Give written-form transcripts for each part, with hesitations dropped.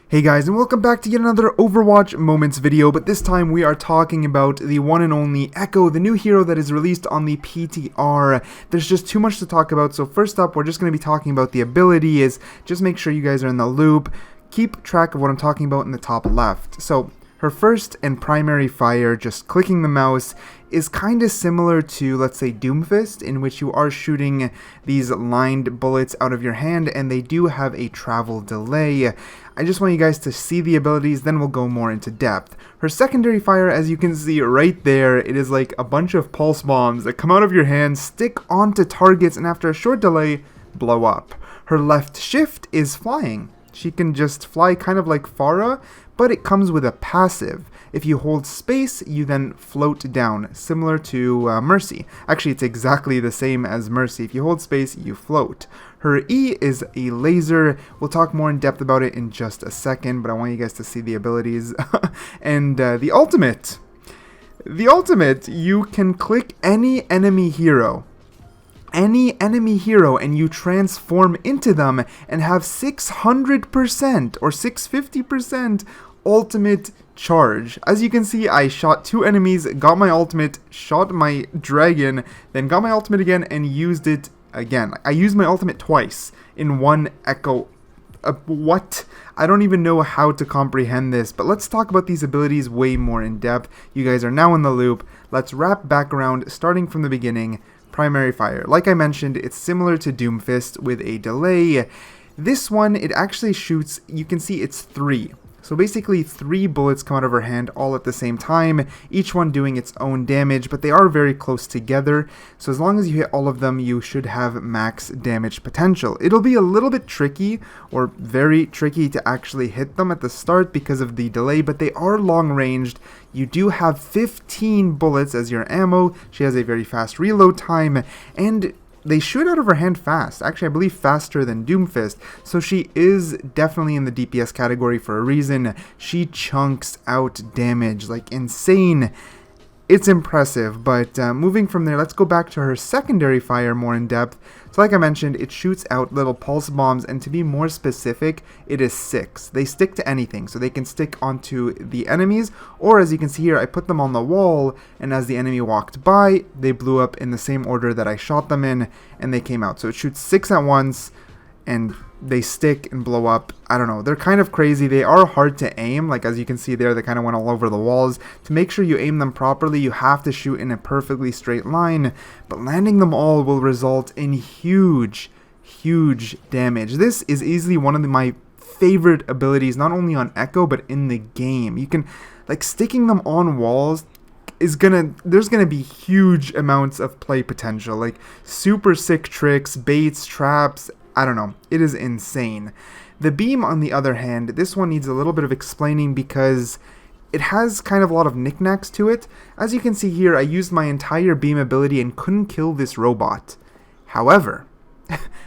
Hey guys, and welcome back to yet another Overwatch Moments video, but this time we are talking about the one and only Echo, the new hero that is released on the PTR. There's just too much to talk about, so first up, we're just going to be talking about the abilities. Just make sure you guys are in the loop. Keep track of what I'm talking about in the top left. So, her first and primary fire, just clicking the mouse, is kind of similar to, let's say, Doomfist, in which you are shooting these lined bullets out of your hand, and they do have a travel delay. I just want you guys to see the abilities, then we'll go more into depth. Her secondary fire, as you can see right there, it is like a bunch of pulse bombs that come out of your hand, stick onto targets, and after a short delay, blow up. Her left shift is flying. She can just fly kind of like Pharah, but it comes with a passive. If you hold space, you then float down, similar to Mercy. Actually, it's exactly the same as Mercy. If you hold space, you float. Her E is a laser. We'll talk more in depth about it in just a second, but I want you guys to see the abilities. And the ultimate. The ultimate, you can click any enemy hero. Any enemy hero, and you transform into them and have 600% or 650% ultimate charge. As you can see, I shot two enemies, got my ultimate, shot my dragon, then got my ultimate again and used it again. I used my ultimate twice in one Echo. What? I don't even know how to comprehend this, but let's talk about these abilities way more in depth. You guys are now in the loop. Let's wrap back around, starting from the beginning. Primary fire. Like I mentioned, it's similar to Doomfist with a delay. This one, it actually shoots, you can see it's 3. So basically 3 bullets come out of her hand all at the same time, each one doing its own damage, but they are very close together. So as long as you hit all of them, you should have max damage potential. It'll be a little bit tricky, or very tricky to actually hit them at the start because of the delay, but they are long ranged. You do have 15 bullets as your ammo. She has a very fast reload time, and they shoot out of her hand fast. Actually, I believe faster than Doomfist. So she is definitely in the DPS category for a reason. She chunks out damage like insane. It's impressive, but moving from there, let's go back to her secondary fire more in depth. So like I mentioned, it shoots out little pulse bombs, and to be more specific, it is 6. They stick to anything, so they can stick onto the enemies, or as you can see here, I put them on the wall, and as the enemy walked by, they blew up in the same order that I shot them in, and they came out. So it shoots 6 at once, and they stick and blow up. I don't know, they're kind of crazy. They are hard to aim, like as you can see there, they kind of went all over the walls. To make sure you aim them properly, you have to shoot in a perfectly straight line, but landing them all will result in huge damage. This is easily one of my favorite abilities, not only on Echo, but in the game. You can, like, sticking them on walls there's gonna be huge amounts of play potential, like super sick tricks, baits, traps. I don't know, it is insane. The beam, on the other hand, this one needs a little bit of explaining because it has kind of a lot of knickknacks to it. As you can see here, I used my entire beam ability and couldn't kill this robot. However,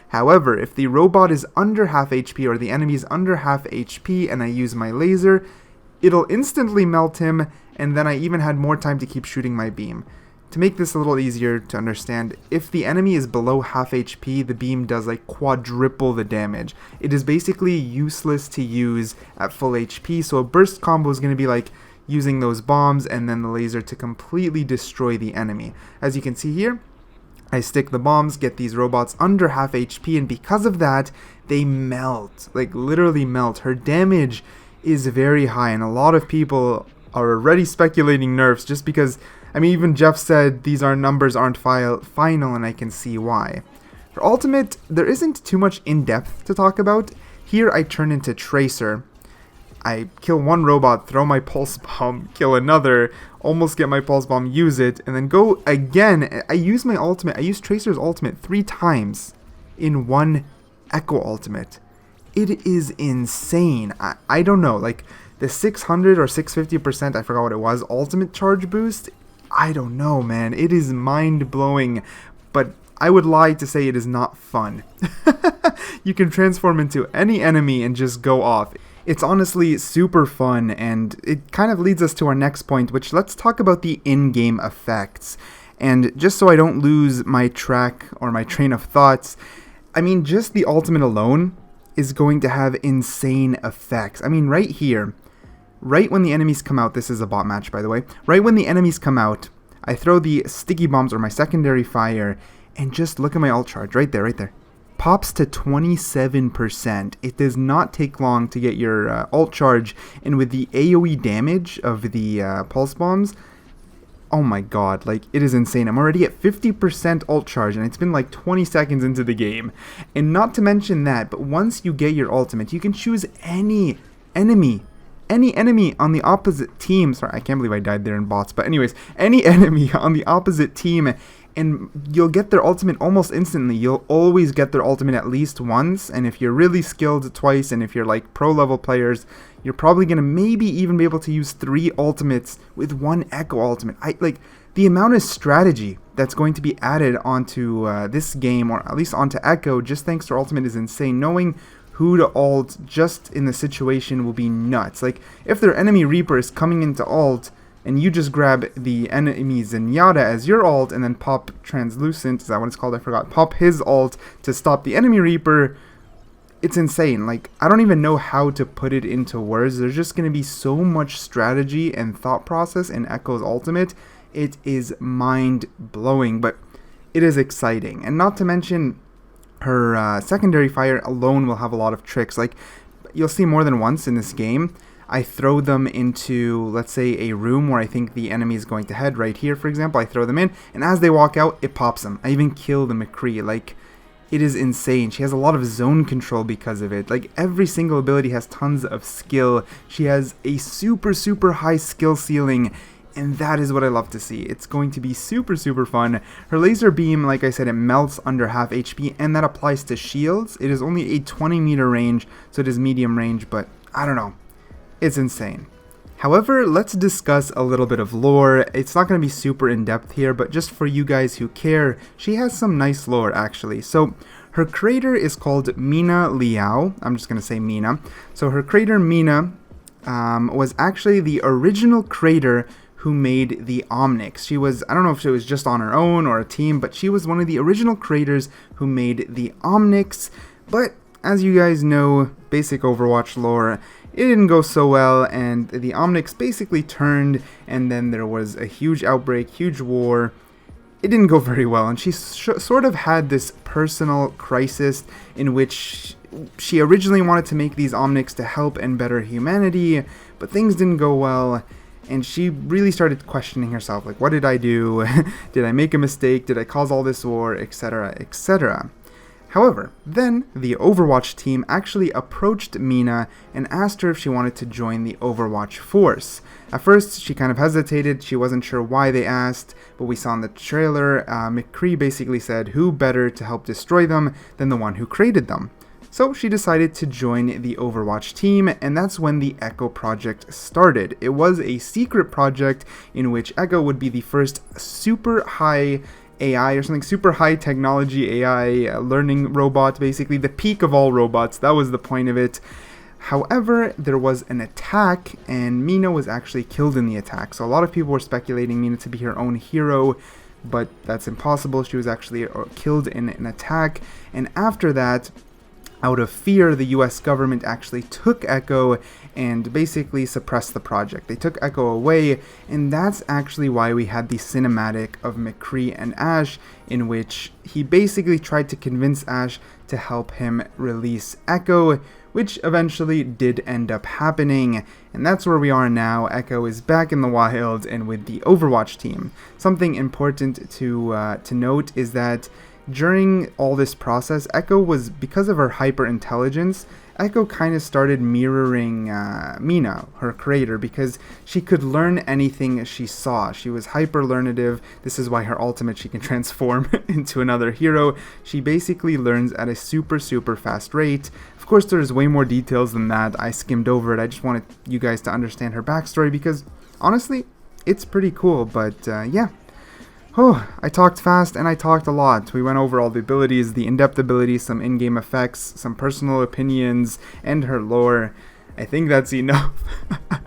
if the robot is under half HP or the enemy is under half HP and I use my laser, it'll instantly melt him, and then I even had more time to keep shooting my beam. To make this a little easier to understand, if the enemy is below half HP, the beam does like quadruple the damage. It is basically useless to use at full HP, so a burst combo is going to be like using those bombs and then the laser to completely destroy the enemy. As you can see here, I stick the bombs, get these robots under half HP, and because of that, they melt, like literally melt. Her damage is very high, and a lot of people are already speculating nerfs just because, I mean, even Jeff said these numbers aren't final, and I can see why. For ultimate, there isn't too much in-depth to talk about. Here I turn into Tracer. I kill one robot, throw my pulse bomb, kill another, almost get my pulse bomb, use it, and then go again. I use my ultimate. I use Tracer's ultimate 3 times in one Echo ultimate. It is insane. I don't know, like the 600 or 650%, I forgot what it was, ultimate charge boost. I don't know, man. It is mind-blowing, but I would lie to say it is not fun. You can transform into any enemy and just go off. It's honestly super fun, and it kind of leads us to our next point, which let's talk about the in-game effects. And just so I don't lose my track or my train of thoughts, I mean, just the ultimate alone is going to have insane effects. I mean, right here, right when the enemies come out, this is a bot match, by the way. Right when the enemies come out, I throw the sticky bombs or my secondary fire, and just look at my ult charge right there, right there. Pops to 27%. It does not take long to get your ult charge, and with the AoE damage of the pulse bombs, oh my god, like, it is insane. I'm already at 50% ult charge, and it's been like 20 seconds into the game. And not to mention that, but once you get your ultimate, you can choose any enemy on the opposite team. Sorry, I can't believe I died there in bots, but anyways, any enemy on the opposite team, and you'll get their ultimate almost instantly. You'll always get their ultimate at least once, and if you're really skilled, twice, and if you're like pro level players, you're probably gonna maybe even be able to use 3 ultimates with 1 Echo ultimate. Like, the amount of strategy that's going to be added onto this game, or at least onto Echo, just thanks to her ultimate, is insane. Knowing who to ult just in the situation will be nuts. Like, if their enemy Reaper is coming into ult, and you just grab the enemy Zenyatta as your ult, and then pop Translucent, is that what it's called? I forgot. Pop his ult to stop the enemy Reaper. It's insane. Like, I don't even know how to put it into words. There's just going to be so much strategy and thought process in Echo's ultimate. It is mind-blowing, but it is exciting. And not to mention, her secondary fire alone will have a lot of tricks. Like, you'll see more than once in this game, I throw them into, let's say, a room where I think the enemy is going to head. Right here, for example, I throw them in, and as they walk out, it pops them. I even kill the McCree. Like, it is insane. She has a lot of zone control because of it. Like, every single ability has tons of skill. She has a super, super high skill ceiling, and that is what I love to see. It's going to be super, super fun. Her laser beam, like I said, it melts under half HP, and that applies to shields. It is only a 20-meter range, so it is medium range, but I don't know. It's insane. However, let's discuss a little bit of lore. It's not going to be super in-depth here, but just for you guys who care, she has some nice lore, actually. So, her creator is called Mina Liao. I'm just going to say Mina. So, her creator, Mina, was actually the original creator who made the Omnics. She was, I don't know if she was just on her own or a team, but she was one of the original creators who made the Omnics. But, as you guys know, basic Overwatch lore, it didn't go so well, and the Omnics basically turned, and then there was a huge outbreak, huge war. It didn't go very well, and she sort of had this personal crisis in which she originally wanted to make these Omnics to help and better humanity, but things didn't go well, and she really started questioning herself, like, what did I do? Did I make a mistake? Did I cause all this war? Etc., etc. However, then the Overwatch team actually approached Mina and asked her if she wanted to join the Overwatch force. At first, she kind of hesitated, she wasn't sure why they asked, but we saw in the trailer, McCree basically said who better to help destroy them than the one who created them. So she decided to join the Overwatch team, and that's when the Echo project started. It was a secret project in which Echo would be the first super high AI or something, super high technology AI learning robot, basically the peak of all robots. That was the point of it. However, there was an attack, and Mina was actually killed in the attack. So a lot of people were speculating Mina to be her own hero, but that's impossible. She was actually killed in an attack, and after that, out of fear, the US government actually took Echo and basically suppressed the project. They took Echo away, and that's actually why we had the cinematic of McCree and Ash, in which he basically tried to convince Ash to help him release Echo, which eventually did end up happening. And that's where we are now. Echo is back in the wild and with the Overwatch team. Something important to note is that during all this process, Echo was, because of her hyper intelligence, Echo kind of started mirroring Mina, her creator, because she could learn anything she saw. She was hyper learnative. This is why her ultimate, she can transform into another hero. She basically learns at a super, super fast rate. Of course, there's way more details than that. I skimmed over it. I just wanted you guys to understand her backstory because, honestly, it's pretty cool. But, yeah. Oh, I talked fast and I talked a lot. We went over all the abilities, the in-depth abilities, some in-game effects, some personal opinions, and her lore. I think that's enough.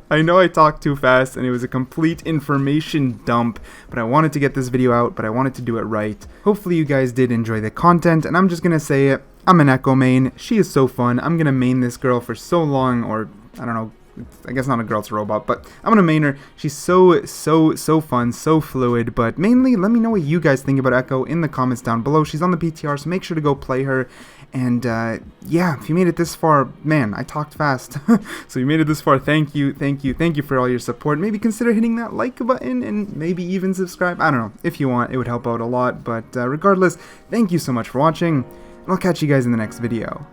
I know I talked too fast and it was a complete information dump, but I wanted to get this video out, but I wanted to do it right. Hopefully you guys did enjoy the content, and I'm just gonna say it. I'm an Echo main. She is so fun. I'm gonna main this girl for so long, or I don't know. I guess not a girl, it's a robot, but I'm gonna main her. She's so fun, so fluid, but mainly let me know what you guys think about Echo in the comments down below. She's on the PTR, so make sure to go play her. And yeah, if you made it this far, man, I talked fast. So you made it this far, thank you for all your support. Maybe consider hitting that like button and maybe even subscribe. I don't know, if you want, it would help out a lot, but regardless, thank you so much for watching, and I'll catch you guys in the next video.